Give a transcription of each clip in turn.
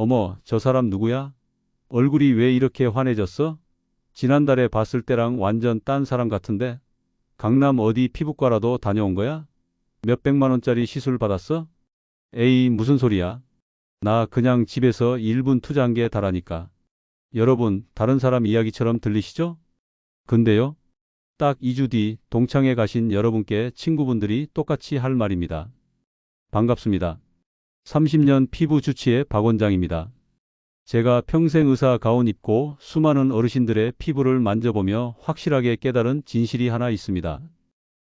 어머, 저 사람 누구야? 얼굴이 왜 이렇게 환해졌어? 지난달에 봤을 때랑 완전 딴 사람 같은데? 강남 어디 피부과라도 다녀온 거야? 몇백만 원짜리 시술 받았어? 에이, 무슨 소리야? 나 그냥 집에서 1분 투자한 게 다라니까. 여러분, 다른 사람 이야기처럼 들리시죠? 근데요? 딱 2주 뒤 동창회 가신 여러분께 친구분들이 똑같이 할 말입니다. 반갑습니다. 30년 피부 주치의 박 원장입니다. 제가 평생 의사 가운 입고 수많은 어르신들의 피부를 만져보며 확실하게 깨달은 진실이 하나 있습니다.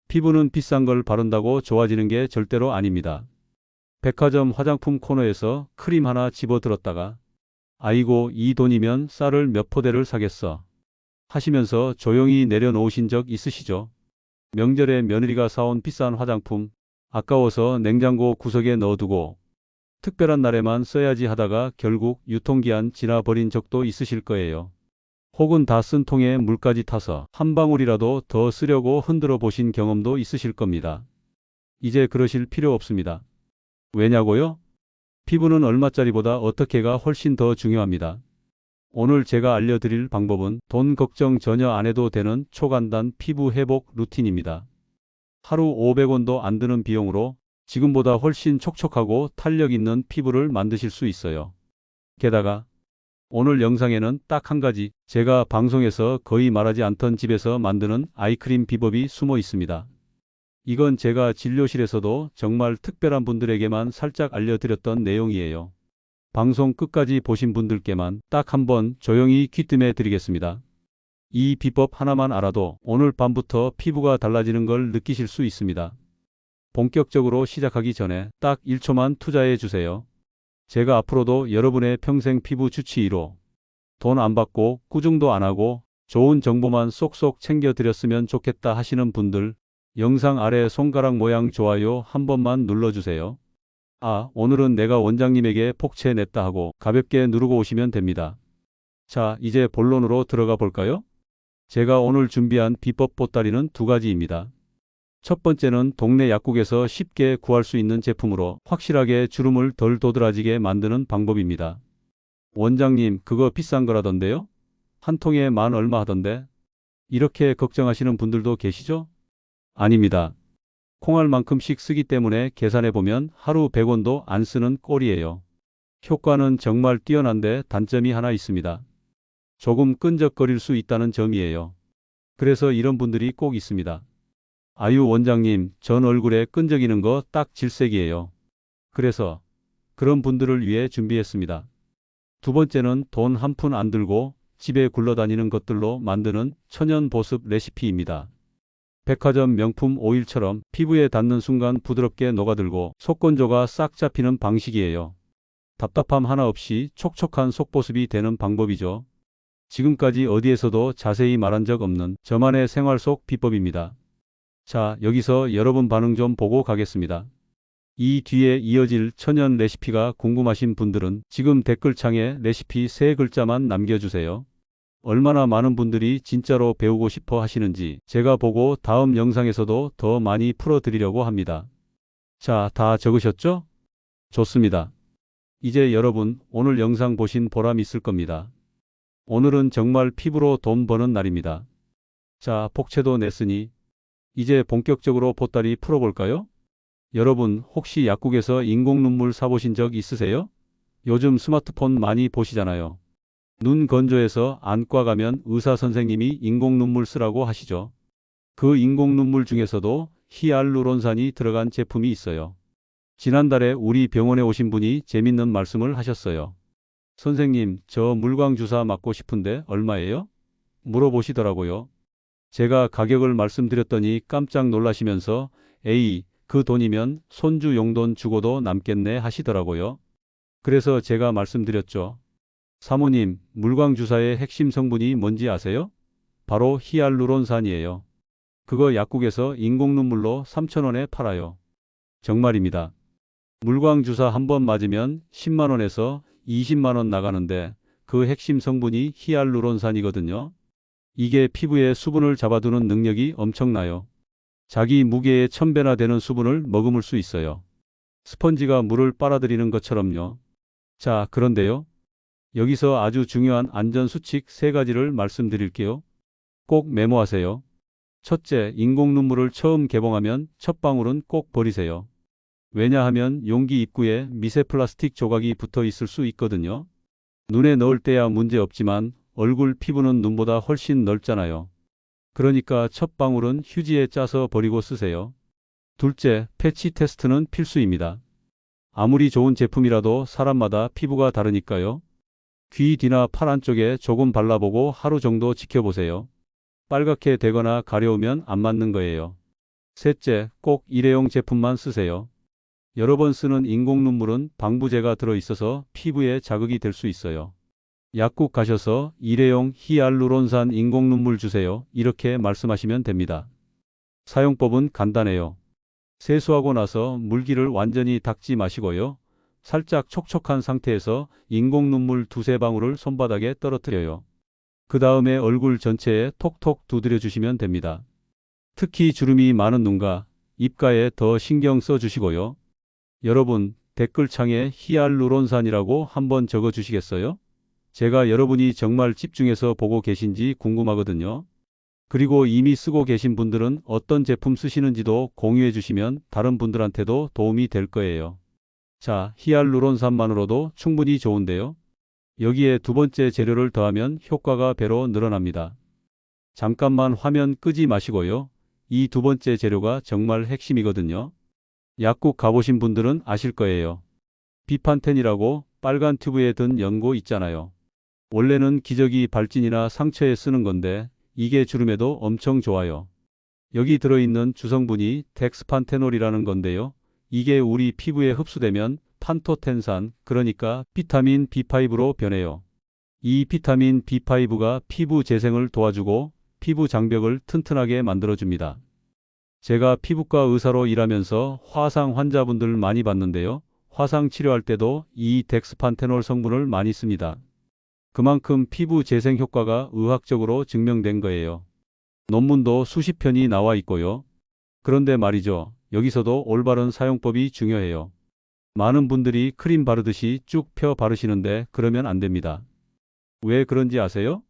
피부는 비싼 걸 바른다고 좋아지는 게 절대로 아닙니다. 백화점 화장품 코너에서 크림 하나 집어들었다가 아이고 이 돈이면 쌀을 몇 포대를 사겠어 하시면서 조용히 내려놓으신 적 있으시죠? 명절에 며느리가 사온 비싼 화장품 아까워서 냉장고 구석에 넣어두고 특별한 날에만 써야지 하다가 결국 유통기한 지나버린 적도 있으실 거예요. 혹은 다 쓴 통에 물까지 타서 한 방울이라도 더 쓰려고 흔들어 보신 경험도 있으실 겁니다. 이제 그러실 필요 없습니다. 왜냐고요? 피부는 얼마짜리보다 어떻게가 훨씬 더 중요합니다. 오늘 제가 알려드릴 방법은 돈 걱정 전혀 안 해도 되는 초간단 피부 회복 루틴입니다. 하루 500원도 안 드는 비용으로 지금보다 훨씬 촉촉하고 탄력 있는 피부를 만드실 수 있어요. 게다가 오늘 영상에는 딱 한 가지 제가 방송에서 거의 말하지 않던 집에서 만드는 아이크림 비법이 숨어 있습니다. 이건 제가 진료실에서도 정말 특별한 분들에게만 살짝 알려드렸던 내용이에요. 방송 끝까지 보신 분들께만 딱 한번 조용히 귀뜸해 드리겠습니다. 이 비법 하나만 알아도 오늘 밤부터 피부가 달라지는 걸 느끼실 수 있습니다. 본격적으로 시작하기 전에 딱 1초만 투자해 주세요. 제가 앞으로도 여러분의 평생 피부 주치 1호 돈 안 받고 꾸중도 안 하고 좋은 정보만 쏙쏙 챙겨 드렸으면 좋겠다 하시는 분들 영상 아래 손가락 모양 좋아요 한 번만 눌러주세요. 아, 오늘은 내가 원장님에게 폭채 냈다 하고 가볍게 누르고 오시면 됩니다. 자, 이제 본론으로 들어가 볼까요? 제가 오늘 준비한 비법 보따리는 두 가지입니다. 첫 번째는 동네 약국에서 쉽게 구할 수 있는 제품으로 확실하게 주름을 덜 도드라지게 만드는 방법입니다. 원장님, 그거 비싼 거라던데요? 한 통에 만 얼마 하던데? 이렇게 걱정하시는 분들도 계시죠? 아닙니다. 콩알만큼씩 쓰기 때문에 계산해보면 하루 100원도 안 쓰는 꼴이에요. 효과는 정말 뛰어난데 단점이 하나 있습니다. 조금 끈적거릴 수 있다는 점이에요. 그래서 이런 분들이 꼭 있습니다. 아유 원장님, 전 얼굴에 끈적이는 거 딱 질색이에요. 그래서 그런 분들을 위해 준비했습니다. 두 번째는 돈 한 푼 안 들고 집에 굴러다니는 것들로 만드는 천연 보습 레시피입니다. 백화점 명품 오일처럼 피부에 닿는 순간 부드럽게 녹아들고 속건조가 싹 잡히는 방식이에요. 답답함 하나 없이 촉촉한 속보습이 되는 방법이죠. 지금까지 어디에서도 자세히 말한 적 없는 저만의 생활 속 비법입니다. 자, 여기서 여러분 반응 좀 보고 가겠습니다. 이 뒤에 이어질 천연 레시피가 궁금하신 분들은 지금 댓글창에 레시피 3글자만 남겨주세요. 얼마나 많은 분들이 진짜로 배우고 싶어 하시는지 제가 보고 다음 영상에서도 더 많이 풀어드리려고 합니다. 자, 다 적으셨죠? 좋습니다. 이제 여러분 오늘 영상 보신 보람 있을 겁니다. 오늘은 정말 피부로 돈 버는 날입니다. 자, 복채도 냈으니 이제 본격적으로 보따리 풀어볼까요? 여러분 혹시 약국에서 인공 눈물 사보신 적 있으세요? 요즘 스마트폰 많이 보시잖아요. 눈 건조해서 안과 가면 의사 선생님이 인공 눈물 쓰라고 하시죠. 그 인공 눈물 중에서도 히알루론산이 들어간 제품이 있어요. 지난달에 우리 병원에 오신 분이 재밌는 말씀을 하셨어요. 선생님, 저 물광 주사 맞고 싶은데 얼마예요? 물어보시더라고요. 제가 가격을 말씀드렸더니 깜짝 놀라시면서 에이, 그 돈이면 손주 용돈 주고도 남겠네 하시더라고요. 그래서 제가 말씀드렸죠. 사모님, 물광 주사의 핵심 성분이 뭔지 아세요? 바로 히알루론산이에요. 그거 약국에서 인공 눈물로 3,000원에 팔아요. 정말입니다. 물광 주사 한 번 맞으면 10만 원에서 20만 원 나가는데 그 핵심 성분이 히알루론산이거든요. 이게 피부에 수분을 잡아두는 능력이 엄청나요. 자기 무게의 1000배나 되는 수분을 머금을 수 있어요. 스펀지가 물을 빨아들이는 것처럼요. 자, 그런데요. 여기서 아주 중요한 안전수칙 3가지를 말씀드릴게요. 꼭 메모하세요. 첫째, 인공 눈물을 처음 개봉하면 첫 방울은 꼭 버리세요. 왜냐하면 용기 입구에 미세 플라스틱 조각이 붙어 있을 수 있거든요. 눈에 넣을 때야 문제 없지만 얼굴 피부는 눈보다 훨씬 넓잖아요. 그러니까 첫 방울은 휴지에 짜서 버리고 쓰세요. 둘째, 패치 테스트는 필수입니다. 아무리 좋은 제품이라도 사람마다 피부가 다르니까요. 귀 뒤나 팔 안쪽에 조금 발라보고 하루 정도 지켜보세요. 빨갛게 되거나 가려우면 안 맞는 거예요. 셋째, 꼭 일회용 제품만 쓰세요. 여러 번 쓰는 인공 눈물은 방부제가 들어있어서 피부에 자극이 될 수 있어요. 약국 가셔서 일회용 히알루론산 인공 눈물 주세요. 이렇게 말씀하시면 됩니다. 사용법은 간단해요. 세수하고 나서 물기를 완전히 닦지 마시고요. 살짝 촉촉한 상태에서 인공 눈물 2~3방울을 손바닥에 떨어뜨려요. 그 다음에 얼굴 전체에 톡톡 두드려 주시면 됩니다. 특히 주름이 많은 눈가, 입가에 더 신경 써 주시고요. 여러분, 댓글창에 히알루론산이라고 한번 적어 주시겠어요? 제가 여러분이 정말 집중해서 보고 계신지 궁금하거든요. 그리고 이미 쓰고 계신 분들은 어떤 제품 쓰시는지도 공유해 주시면 다른 분들한테도 도움이 될 거예요. 자, 히알루론산만으로도 충분히 좋은데요. 여기에 두 번째 재료를 더하면 효과가 배로 늘어납니다. 잠깐만 화면 끄지 마시고요. 이 두 번째 재료가 정말 핵심이거든요. 약국 가보신 분들은 아실 거예요. 비판텐이라고 빨간 튜브에 든 연고 있잖아요. 원래는 기저귀 발진이나 상처에 쓰는 건데 이게 주름에도 엄청 좋아요. 여기 들어있는 주성분이 덱스판테놀이라는 건데요. 이게 우리 피부에 흡수되면 판토텐산, 그러니까 비타민 B5로 변해요. 이 비타민 B5가 피부 재생을 도와주고 피부 장벽을 튼튼하게 만들어줍니다. 제가 피부과 의사로 일하면서 화상 환자분들 많이 봤는데요. 화상 치료할 때도 이 덱스판테놀 성분을 많이 씁니다. 그만큼 피부 재생 효과가 의학적으로 증명된 거예요. 논문도 수십 편이 나와 있고요. 그런데 말이죠. 여기서도 올바른 사용법이 중요해요. 많은 분들이 크림 바르듯이 쭉 펴 바르시는데 그러면 안 됩니다. 왜 그런지 아세요?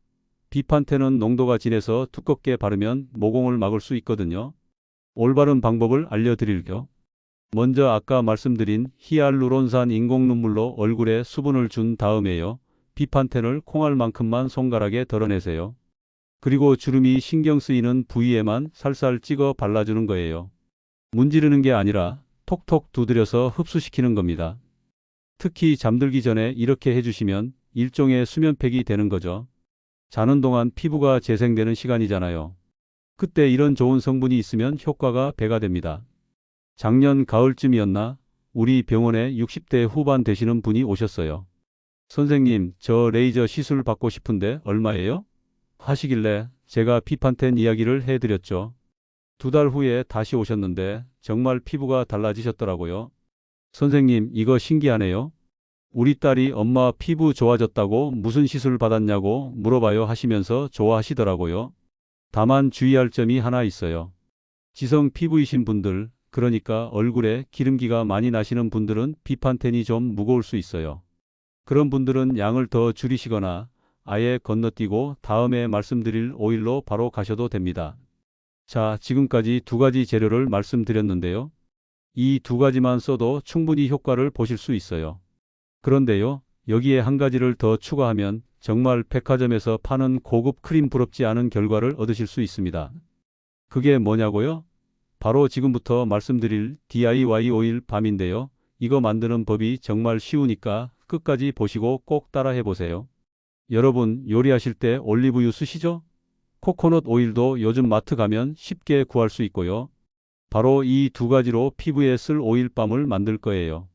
비판텐은 농도가 진해서 두껍게 바르면 모공을 막을 수 있거든요. 올바른 방법을 알려드릴게요. 먼저 아까 말씀드린 히알루론산 인공 눈물로 얼굴에 수분을 준 다음에요. 비판텐을 콩알만큼만 손가락에 덜어내세요. 그리고 주름이 신경 쓰이는 부위에만 살살 찍어 발라주는 거예요. 문지르는 게 아니라 톡톡 두드려서 흡수시키는 겁니다. 특히 잠들기 전에 이렇게 해주시면 일종의 수면팩이 되는 거죠. 자는 동안 피부가 재생되는 시간이잖아요. 그때 이런 좋은 성분이 있으면 효과가 배가 됩니다. 작년 가을쯤이었나 우리 병원에 60대 후반 되시는 분이 오셨어요. 선생님, 저 레이저 시술 받고 싶은데 얼마예요? 하시길래 제가 비판텐 이야기를 해드렸죠. 2달 후에 다시 오셨는데 정말 피부가 달라지셨더라고요. 선생님, 이거 신기하네요. 우리 딸이 엄마 피부 좋아졌다고 무슨 시술 받았냐고 물어봐요 하시면서 좋아하시더라고요. 다만 주의할 점이 하나 있어요. 지성 피부이신 분들, 그러니까 얼굴에 기름기가 많이 나시는 분들은 비판텐이 좀 무거울 수 있어요. 그런 분들은 양을 더 줄이시거나 아예 건너뛰고 다음에 말씀드릴 오일로 바로 가셔도 됩니다. 자, 지금까지 2가지 재료를 말씀드렸는데요. 이 2가지만 써도 충분히 효과를 보실 수 있어요. 그런데요, 여기에 한 가지를 더 추가하면 정말 백화점에서 파는 고급 크림 부럽지 않은 결과를 얻으실 수 있습니다. 그게 뭐냐고요? 바로 지금부터 말씀드릴 DIY 오일 밤인데요. 이거 만드는 법이 정말 쉬우니까 끝까지 보시고 꼭 따라해 보세요. 여러분, 요리하실 때 올리브유 쓰시죠? 코코넛 오일도 요즘 마트 가면 쉽게 구할 수 있고요. 바로 이 2가지로 피부에 쓸 오일밤을 만들 거예요.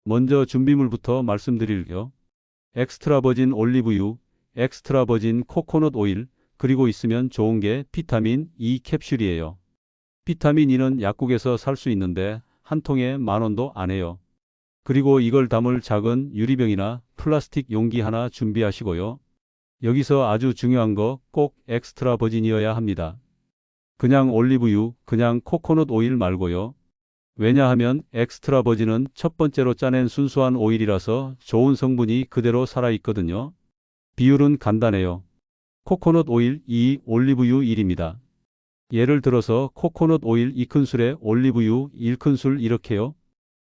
먼저 준비물부터 말씀드릴게요. 엑스트라 버진 올리브유, 엑스트라 버진 코코넛 오일, 그리고 있으면 좋은 게 비타민 E 캡슐이에요. 비타민 E는 약국에서 살 수 있는데 한 통에 10,000원도 안 해요. 그리고 이걸 담을 작은 유리병이나 플라스틱 용기 하나 준비하시고요. 여기서 아주 중요한 거 꼭 엑스트라 버진이어야 합니다. 그냥 올리브유, 그냥 코코넛 오일 말고요. 왜냐하면 엑스트라 버진은 첫 번째로 짜낸 순수한 오일이라서 좋은 성분이 그대로 살아있거든요. 비율은 간단해요. 코코넛 오일 2, 올리브유 1입니다. 예를 들어서 코코넛 오일 2큰술에 올리브유 1큰술 이렇게요.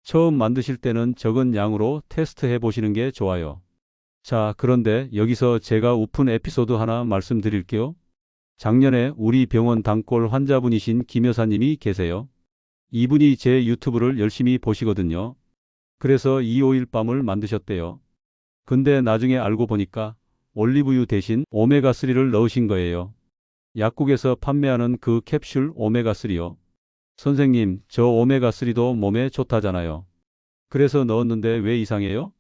처음 만드실 때는 적은 양으로 테스트해 보시는 게 좋아요. 자, 그런데 여기서 제가 우픈 에피소드 하나 말씀드릴게요. 작년에 우리 병원 단골 환자분이신 김 여사님이 계세요. 이분이 제 유튜브를 열심히 보시거든요. 그래서 이 오일밤을 만드셨대요. 근데 나중에 알고 보니까 올리브유 대신 오메가3를 넣으신 거예요. 약국에서 판매하는 그 캡슐 오메가3요. 선생님, 저 오메가3도 몸에 좋다잖아요. 그래서 넣었는데 왜 이상해요?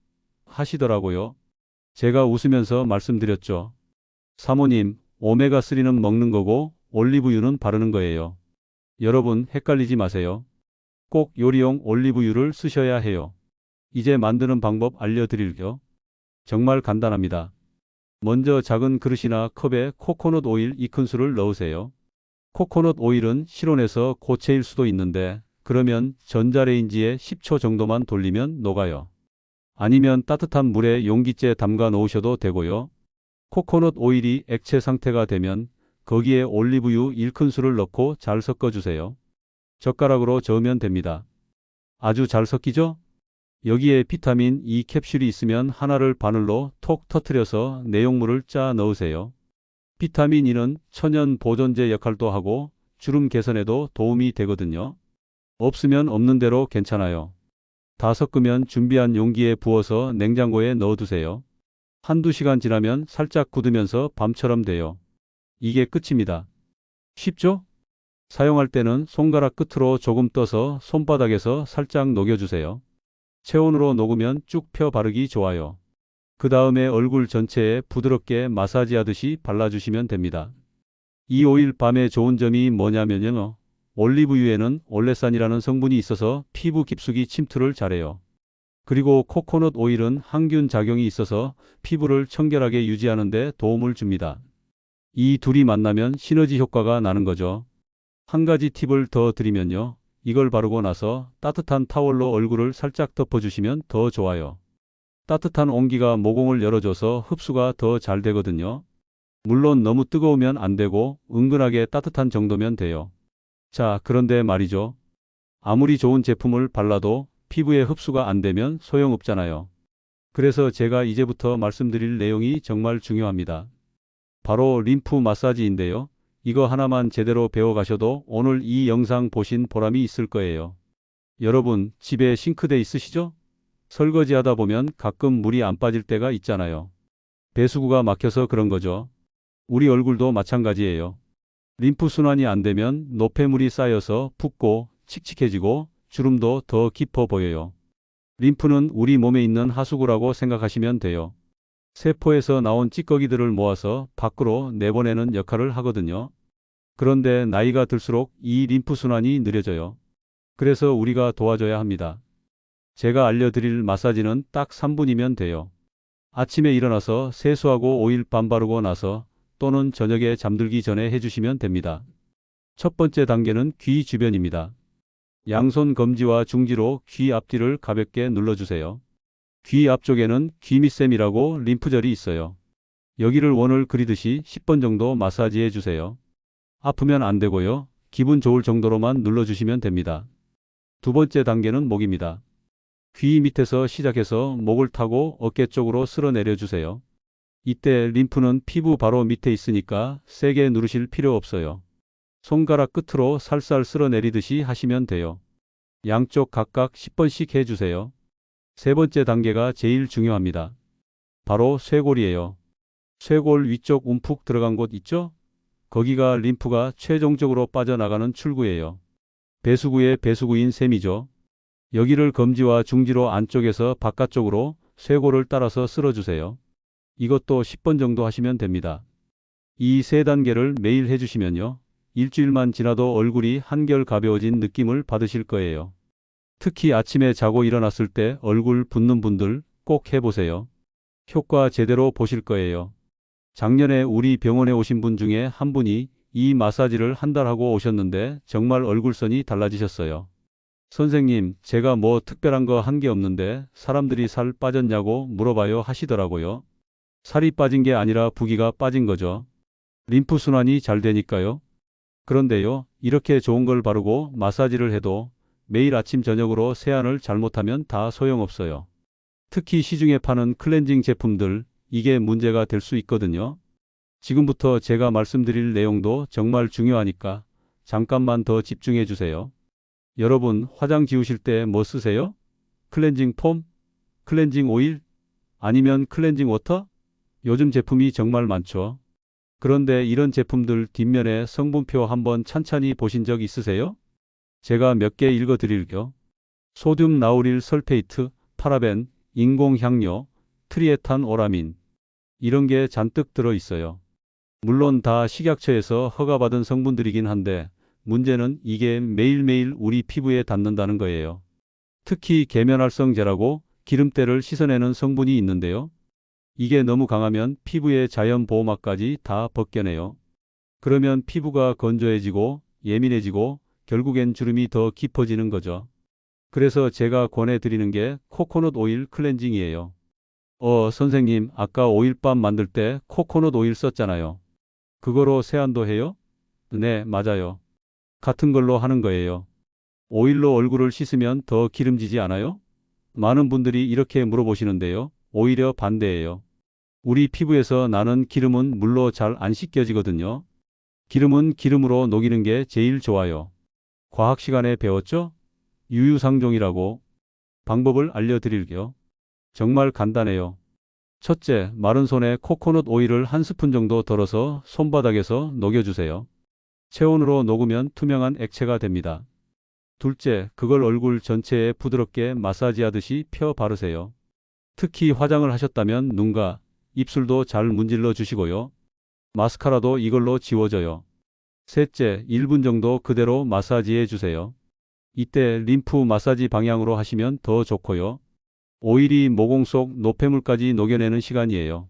하시더라고요. 제가 웃으면서 말씀드렸죠. 사모님, 오메가3는 먹는 거고 올리브유는 바르는 거예요. 여러분 헷갈리지 마세요. 꼭 요리용 올리브유를 쓰셔야 해요. 이제 만드는 방법 알려드릴게요. 정말 간단합니다. 먼저 작은 그릇이나 컵에 코코넛 오일 2큰술을 넣으세요. 코코넛 오일은 실온에서 고체일 수도 있는데 그러면 전자레인지에 10초 정도만 돌리면 녹아요. 아니면 따뜻한 물에 용기째 담가 놓으셔도 되고요. 코코넛 오일이 액체 상태가 되면 거기에 올리브유 1큰술을 넣고 잘 섞어주세요. 젓가락으로 저으면 됩니다. 아주 잘 섞이죠? 여기에 비타민 E 캡슐이 있으면 하나를 바늘로 톡 터트려서 내용물을 짜 넣으세요. 비타민 E는 천연 보존제 역할도 하고 주름 개선에도 도움이 되거든요. 없으면 없는 대로 괜찮아요. 다 섞으면 준비한 용기에 부어서 냉장고에 넣어두세요. 한두 시간 지나면 살짝 굳으면서 밤처럼 돼요. 이게 끝입니다. 쉽죠? 사용할 때는 손가락 끝으로 조금 떠서 손바닥에서 살짝 녹여주세요. 체온으로 녹으면 쭉 펴 바르기 좋아요. 그 다음에 얼굴 전체에 부드럽게 마사지하듯이 발라주시면 됩니다. 이 오일 밤에 좋은 점이 뭐냐면요. 올리브유에는 올레산이라는 성분이 있어서 피부 깊숙이 침투를 잘해요. 그리고 코코넛 오일은 항균 작용이 있어서 피부를 청결하게 유지하는 데 도움을 줍니다. 이 둘이 만나면 시너지 효과가 나는 거죠. 한 가지 팁을 더 드리면요. 이걸 바르고 나서 따뜻한 타월로 얼굴을 살짝 덮어주시면 더 좋아요. 따뜻한 온기가 모공을 열어줘서 흡수가 더 잘 되거든요. 물론 너무 뜨거우면 안 되고 은근하게 따뜻한 정도면 돼요. 자, 그런데 말이죠. 아무리 좋은 제품을 발라도 피부에 흡수가 안 되면 소용없잖아요. 그래서 제가 이제부터 말씀드릴 내용이 정말 중요합니다. 바로 림프 마사지인데요. 이거 하나만 제대로 배워가셔도 오늘 이 영상 보신 보람이 있을 거예요. 여러분, 집에 싱크대 있으시죠? 설거지 하다 보면 가끔 물이 안 빠질 때가 있잖아요. 배수구가 막혀서 그런 거죠. 우리 얼굴도 마찬가지예요. 림프 순환이 안 되면 노폐물이 쌓여서 붓고 칙칙해지고 주름도 더 깊어 보여요. 림프는 우리 몸에 있는 하수구라고 생각하시면 돼요. 세포에서 나온 찌꺼기들을 모아서 밖으로 내보내는 역할을 하거든요. 그런데 나이가 들수록 이 림프 순환이 느려져요. 그래서 우리가 도와줘야 합니다. 제가 알려드릴 마사지는 딱 3분이면 돼요. 아침에 일어나서 세수하고 오일 밤 바르고 나서 또는 저녁에 잠들기 전에 해주시면 됩니다. 첫 번째 단계는 귀 주변입니다. 양손 검지와 중지로 귀 앞뒤를 가볍게 눌러주세요. 귀 앞쪽에는 귀밑샘이라고 림프절이 있어요. 여기를 원을 그리듯이 10번 정도 마사지해 주세요. 아프면 안 되고요. 기분 좋을 정도로만 눌러주시면 됩니다. 두 번째 단계는 목입니다. 귀 밑에서 시작해서 목을 타고 어깨 쪽으로 쓸어내려 주세요. 이때 림프는 피부 바로 밑에 있으니까 세게 누르실 필요 없어요. 손가락 끝으로 살살 쓸어내리듯이 하시면 돼요. 양쪽 각각 10번씩 해주세요. 세 번째 단계가 제일 중요합니다. 바로 쇄골이에요. 쇄골 위쪽 움푹 들어간 곳 있죠? 거기가 림프가 최종적으로 빠져나가는 출구예요. 배수구의 배수구인 셈이죠. 여기를 검지와 중지로 안쪽에서 바깥쪽으로 쇄골을 따라서 쓸어주세요. 이것도 10번 정도 하시면 됩니다. 이 세 단계를 매일 해주시면요. 일주일만 지나도 얼굴이 한결 가벼워진 느낌을 받으실 거예요. 특히 아침에 자고 일어났을 때 얼굴 붓는 분들 꼭 해보세요. 효과 제대로 보실 거예요. 작년에 우리 병원에 오신 분 중에 한 분이 이 마사지를 한 달 하고 오셨는데 정말 얼굴선이 달라지셨어요. 선생님, 제가 뭐 특별한 거 한 게 없는데 사람들이 살 빠졌냐고 물어봐요 하시더라고요. 살이 빠진 게 아니라 부기가 빠진 거죠. 림프 순환이 잘 되니까요. 그런데요, 이렇게 좋은 걸 바르고 마사지를 해도 매일 아침 저녁으로 세안을 잘못하면 다 소용없어요. 특히 시중에 파는 클렌징 제품들, 이게 문제가 될 수 있거든요. 지금부터 제가 말씀드릴 내용도 정말 중요하니까 잠깐만 더 집중해 주세요. 여러분, 화장 지우실 때 뭐 쓰세요? 클렌징 폼? 클렌징 오일? 아니면 클렌징 워터? 요즘 제품이 정말 많죠. 그런데 이런 제품들 뒷면에 성분표 한번 찬찬히 보신 적 있으세요? 제가 몇 개 읽어 드릴게요. 소듐 나우릴 설페이트, 파라벤, 인공향료, 트리에탄 오라민. 이런 게 잔뜩 들어 있어요. 물론 다 식약처에서 허가받은 성분들이긴 한데 문제는 이게 매일매일 우리 피부에 닿는다는 거예요. 특히 계면활성제라고 기름때를 씻어내는 성분이 있는데요. 이게 너무 강하면 피부의 자연 보호막까지 다 벗겨내요. 그러면 피부가 건조해지고 예민해지고 결국엔 주름이 더 깊어지는 거죠. 그래서 제가 권해드리는 게 코코넛 오일 클렌징이에요. 선생님, 아까 오일밤 만들 때 코코넛 오일 썼잖아요. 그거로 세안도 해요? 네, 맞아요. 같은 걸로 하는 거예요. 오일로 얼굴을 씻으면 더 기름지지 않아요? 많은 분들이 이렇게 물어보시는데요. 오히려 반대예요. 우리 피부에서 나는 기름은 물로 잘 안 씻겨지거든요. 기름은 기름으로 녹이는 게 제일 좋아요. 과학 시간에 배웠죠? 유유상종이라고. 방법을 알려드릴게요. 정말 간단해요. 첫째, 마른 손에 코코넛 오일을 한 스푼 정도 덜어서 손바닥에서 녹여주세요. 체온으로 녹으면 투명한 액체가 됩니다. 둘째, 그걸 얼굴 전체에 부드럽게 마사지하듯이 펴 바르세요. 특히 화장을 하셨다면 눈과 입술도 잘 문질러 주시고요. 마스카라도 이걸로 지워져요. 셋째, 1분 정도 그대로 마사지해 주세요. 이때 림프 마사지 방향으로 하시면 더 좋고요. 오일이 모공 속 노폐물까지 녹여내는 시간이에요.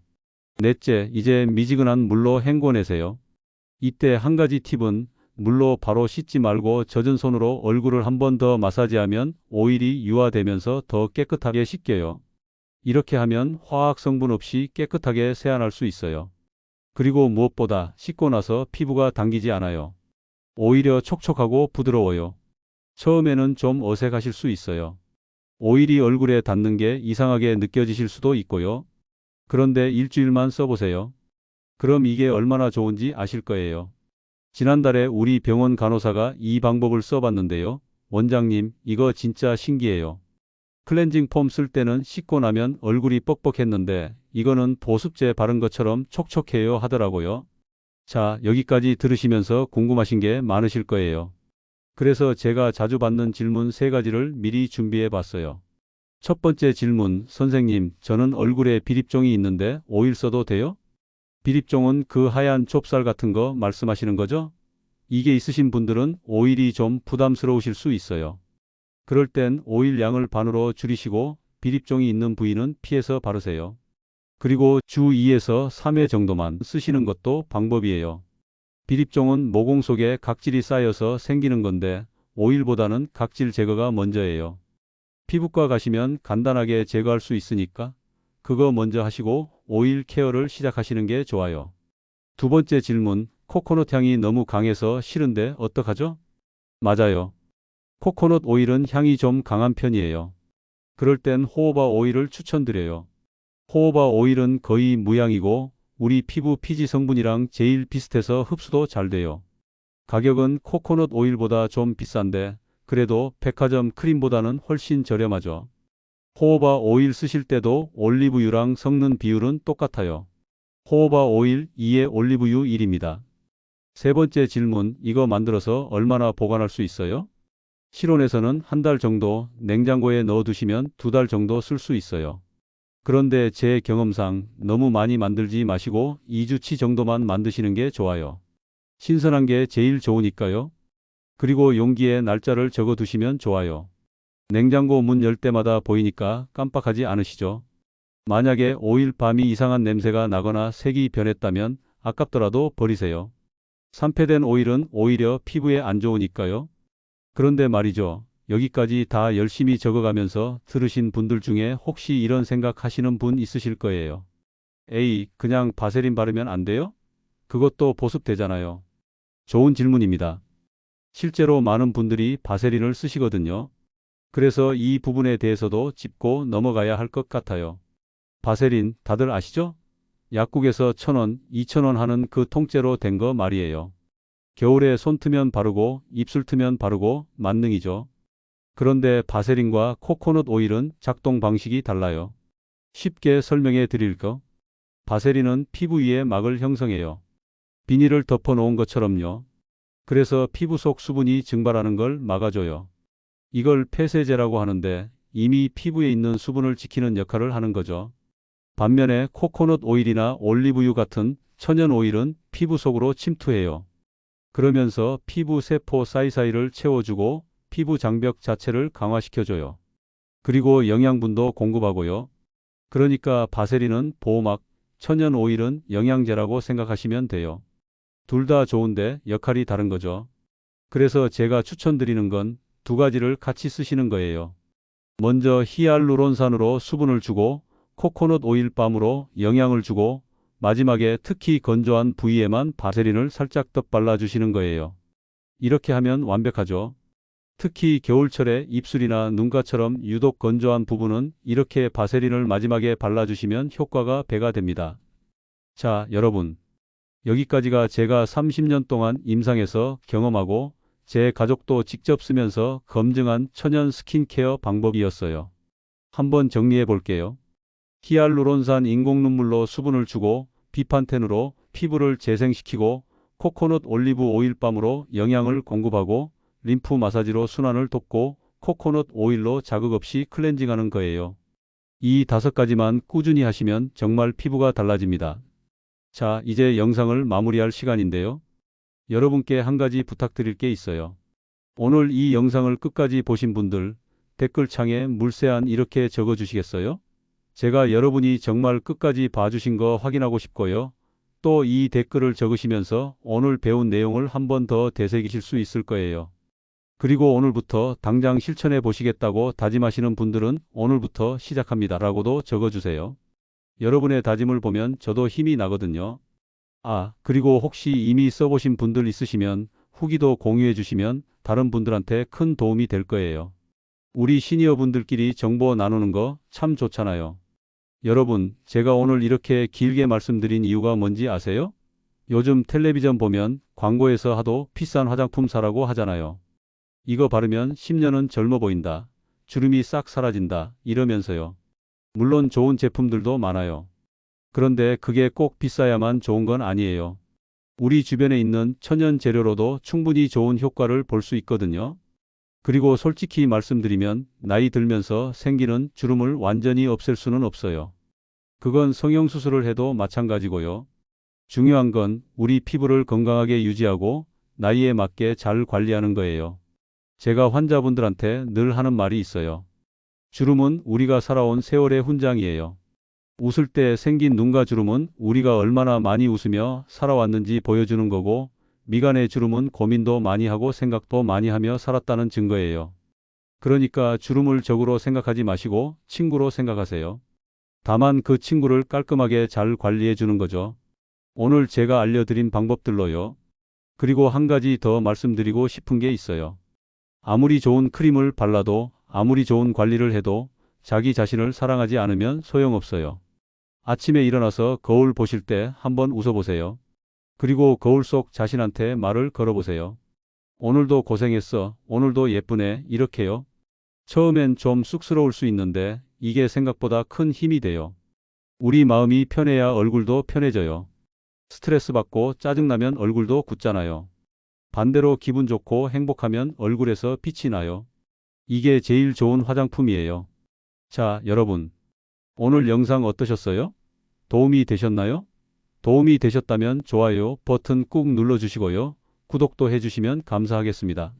넷째, 이제 미지근한 물로 헹궈내세요. 이때 한 가지 팁은 물로 바로 씻지 말고 젖은 손으로 얼굴을 한 번 더 마사지하면 오일이 유화되면서 더 깨끗하게 씻겨요. 이렇게 하면 화학 성분 없이 깨끗하게 세안할 수 있어요. 그리고 무엇보다 씻고 나서 피부가 당기지 않아요. 오히려 촉촉하고 부드러워요. 처음에는 좀 어색하실 수 있어요. 오일이 얼굴에 닿는 게 이상하게 느껴지실 수도 있고요. 그런데 일주일만 써보세요. 그럼 이게 얼마나 좋은지 아실 거예요. 지난달에 우리 병원 간호사가 이 방법을 써봤는데요. 원장님, 이거 진짜 신기해요. 클렌징 폼 쓸 때는 씻고 나면 얼굴이 뻑뻑했는데 이거는 보습제 바른 것처럼 촉촉해요 하더라고요. 자, 여기까지 들으시면서 궁금하신 게 많으실 거예요. 그래서 제가 자주 받는 질문 3가지를 미리 준비해 봤어요. 첫 번째 질문, 선생님, 저는 얼굴에 비립종이 있는데 오일 써도 돼요? 비립종은 그 하얀 좁쌀 같은 거 말씀하시는 거죠? 이게 있으신 분들은 오일이 좀 부담스러우실 수 있어요. 그럴 땐 오일 양을 반으로 줄이시고 비립종이 있는 부위는 피해서 바르세요. 그리고 주 2에서 3회 정도만 쓰시는 것도 방법이에요. 비립종은 모공 속에 각질이 쌓여서 생기는 건데 오일보다는 각질 제거가 먼저예요. 피부과 가시면 간단하게 제거할 수 있으니까 그거 먼저 하시고 오일 케어를 시작하시는 게 좋아요. 두 번째 질문, 코코넛 향이 너무 강해서 싫은데 어떡하죠? 맞아요. 코코넛 오일은 향이 좀 강한 편이에요. 그럴 땐 호호바 오일을 추천드려요. 호호바 오일은 거의 무향이고 우리 피부 피지 성분이랑 제일 비슷해서 흡수도 잘 돼요. 가격은 코코넛 오일보다 좀 비싼데 그래도 백화점 크림보다는 훨씬 저렴하죠. 호호바 오일 쓰실 때도 올리브유랑 섞는 비율은 똑같아요. 호호바 오일 2에 올리브유 1입니다. 세 번째 질문, 이거 만들어서 얼마나 보관할 수 있어요? 실온에서는 한 달 정도, 냉장고에 넣어두시면 2달 정도 쓸 수 있어요. 그런데 제 경험상 너무 많이 만들지 마시고 2주치 정도만 만드시는 게 좋아요. 신선한 게 제일 좋으니까요. 그리고 용기에 날짜를 적어 두시면 좋아요. 냉장고 문 열 때마다 보이니까 깜빡하지 않으시죠? 만약에 오일밤이 이상한 냄새가 나거나 색이 변했다면 아깝더라도 버리세요. 산패된 오일은 오히려 피부에 안 좋으니까요. 그런데 말이죠. 여기까지 다 열심히 적어가면서 들으신 분들 중에 혹시 이런 생각 하시는 분 있으실 거예요. 에이, 그냥 바세린 바르면 안 돼요? 그것도 보습되잖아요. 좋은 질문입니다. 실제로 많은 분들이 바세린을 쓰시거든요. 그래서 이 부분에 대해서도 짚고 넘어가야 할 것 같아요. 바세린 다들 아시죠? 약국에서 1,000원, 2,000원 하는 그 통째로 된 거 말이에요. 겨울에 손 트면 바르고 입술 트면 바르고 만능이죠. 그런데 바세린과 코코넛 오일은 작동 방식이 달라요. 쉽게 설명해 드릴까? 바세린은 피부 위에 막을 형성해요. 비닐을 덮어 놓은 것처럼요. 그래서 피부 속 수분이 증발하는 걸 막아줘요. 이걸 폐쇄제라고 하는데 이미 피부에 있는 수분을 지키는 역할을 하는 거죠. 반면에 코코넛 오일이나 올리브유 같은 천연 오일은 피부 속으로 침투해요. 그러면서 피부 세포 사이사이를 채워주고 피부 장벽 자체를 강화시켜줘요. 그리고 영양분도 공급하고요. 그러니까 바세린은 보호막, 천연 오일은 영양제라고 생각하시면 돼요. 둘 다 좋은데 역할이 다른 거죠. 그래서 제가 추천드리는 건 두 가지를 같이 쓰시는 거예요. 먼저 히알루론산으로 수분을 주고 코코넛 오일밤으로 영양을 주고 마지막에 특히 건조한 부위에만 바세린을 살짝 더 발라주시는 거예요. 이렇게 하면 완벽하죠. 특히 겨울철에 입술이나 눈가처럼 유독 건조한 부분은 이렇게 바세린을 마지막에 발라주시면 효과가 배가 됩니다. 자, 여러분. 여기까지가 제가 30년 동안 임상에서 경험하고 제 가족도 직접 쓰면서 검증한 천연 스킨케어 방법이었어요. 한번 정리해 볼게요. 히알루론산 인공눈물로 수분을 주고 비판텐으로 피부를 재생시키고 코코넛 올리브 오일밤으로 영양을 공급하고 림프 마사지로 순환을 돕고 코코넛 오일로 자극 없이 클렌징하는 거예요. 이 5가지만 꾸준히 하시면 정말 피부가 달라집니다. 자, 이제 영상을 마무리할 시간인데요. 여러분께 한 가지 부탁드릴 게 있어요. 오늘 이 영상을 끝까지 보신 분들 댓글창에 물세안 이렇게 적어주시겠어요? 제가 여러분이 정말 끝까지 봐주신 거 확인하고 싶고요. 또 이 댓글을 적으시면서 오늘 배운 내용을 한 번 더 되새기실 수 있을 거예요. 그리고 오늘부터 당장 실천해 보시겠다고 다짐하시는 분들은 오늘부터 시작합니다 라고도 적어주세요. 여러분의 다짐을 보면 저도 힘이 나거든요. 아, 그리고 혹시 이미 써보신 분들 있으시면 후기도 공유해 주시면 다른 분들한테 큰 도움이 될 거예요. 우리 시니어 분들끼리 정보 나누는 거 참 좋잖아요. 여러분, 제가 오늘 이렇게 길게 말씀드린 이유가 뭔지 아세요? 요즘 텔레비전 보면 광고에서 하도 비싼 화장품 사라고 하잖아요. 이거 바르면 10년은 젊어 보인다. 주름이 싹 사라진다. 이러면서요. 물론 좋은 제품들도 많아요. 그런데 그게 꼭 비싸야만 좋은 건 아니에요. 우리 주변에 있는 천연 재료로도 충분히 좋은 효과를 볼 수 있거든요. 그리고 솔직히 말씀드리면 나이 들면서 생기는 주름을 완전히 없앨 수는 없어요. 그건 성형수술을 해도 마찬가지고요. 중요한 건 우리 피부를 건강하게 유지하고 나이에 맞게 잘 관리하는 거예요. 제가 환자분들한테 늘 하는 말이 있어요. 주름은 우리가 살아온 세월의 훈장이에요. 웃을 때 생긴 눈가 주름은 우리가 얼마나 많이 웃으며 살아왔는지 보여주는 거고 미간의 주름은 고민도 많이 하고 생각도 많이 하며 살았다는 증거예요. 그러니까 주름을 적으로 생각하지 마시고 친구로 생각하세요. 다만 그 친구를 깔끔하게 잘 관리해 주는 거죠. 오늘 제가 알려드린 방법들로요. 그리고 한 가지 더 말씀드리고 싶은 게 있어요. 아무리 좋은 크림을 발라도 아무리 좋은 관리를 해도 자기 자신을 사랑하지 않으면 소용없어요. 아침에 일어나서 거울 보실 때 한번 웃어보세요. 그리고 거울 속 자신한테 말을 걸어보세요. 오늘도 고생했어. 오늘도 예쁘네. 이렇게요. 처음엔 좀 쑥스러울 수 있는데 이게 생각보다 큰 힘이 돼요. 우리 마음이 편해야 얼굴도 편해져요. 스트레스 받고 짜증나면 얼굴도 굳잖아요. 반대로 기분 좋고 행복하면 얼굴에서 빛이 나요. 이게 제일 좋은 화장품이에요. 자, 여러분. 오늘 영상 어떠셨어요? 도움이 되셨나요? 도움이 되셨다면 좋아요 버튼 꾹 눌러주시고요. 구독도 해주시면 감사하겠습니다.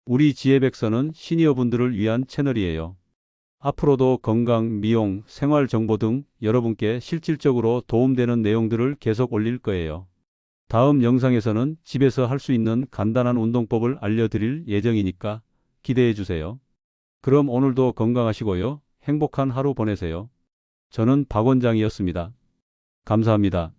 우리 지혜백서는 시니어분들을 위한 채널이에요. 앞으로도 건강, 미용, 생활 정보 등 여러분께 실질적으로 도움되는 내용들을 계속 올릴 거예요. 다음 영상에서는 집에서 할 수 있는 간단한 운동법을 알려드릴 예정이니까 기대해 주세요. 그럼 오늘도 건강하시고요. 행복한 하루 보내세요. 저는 박 원장이었습니다. 감사합니다.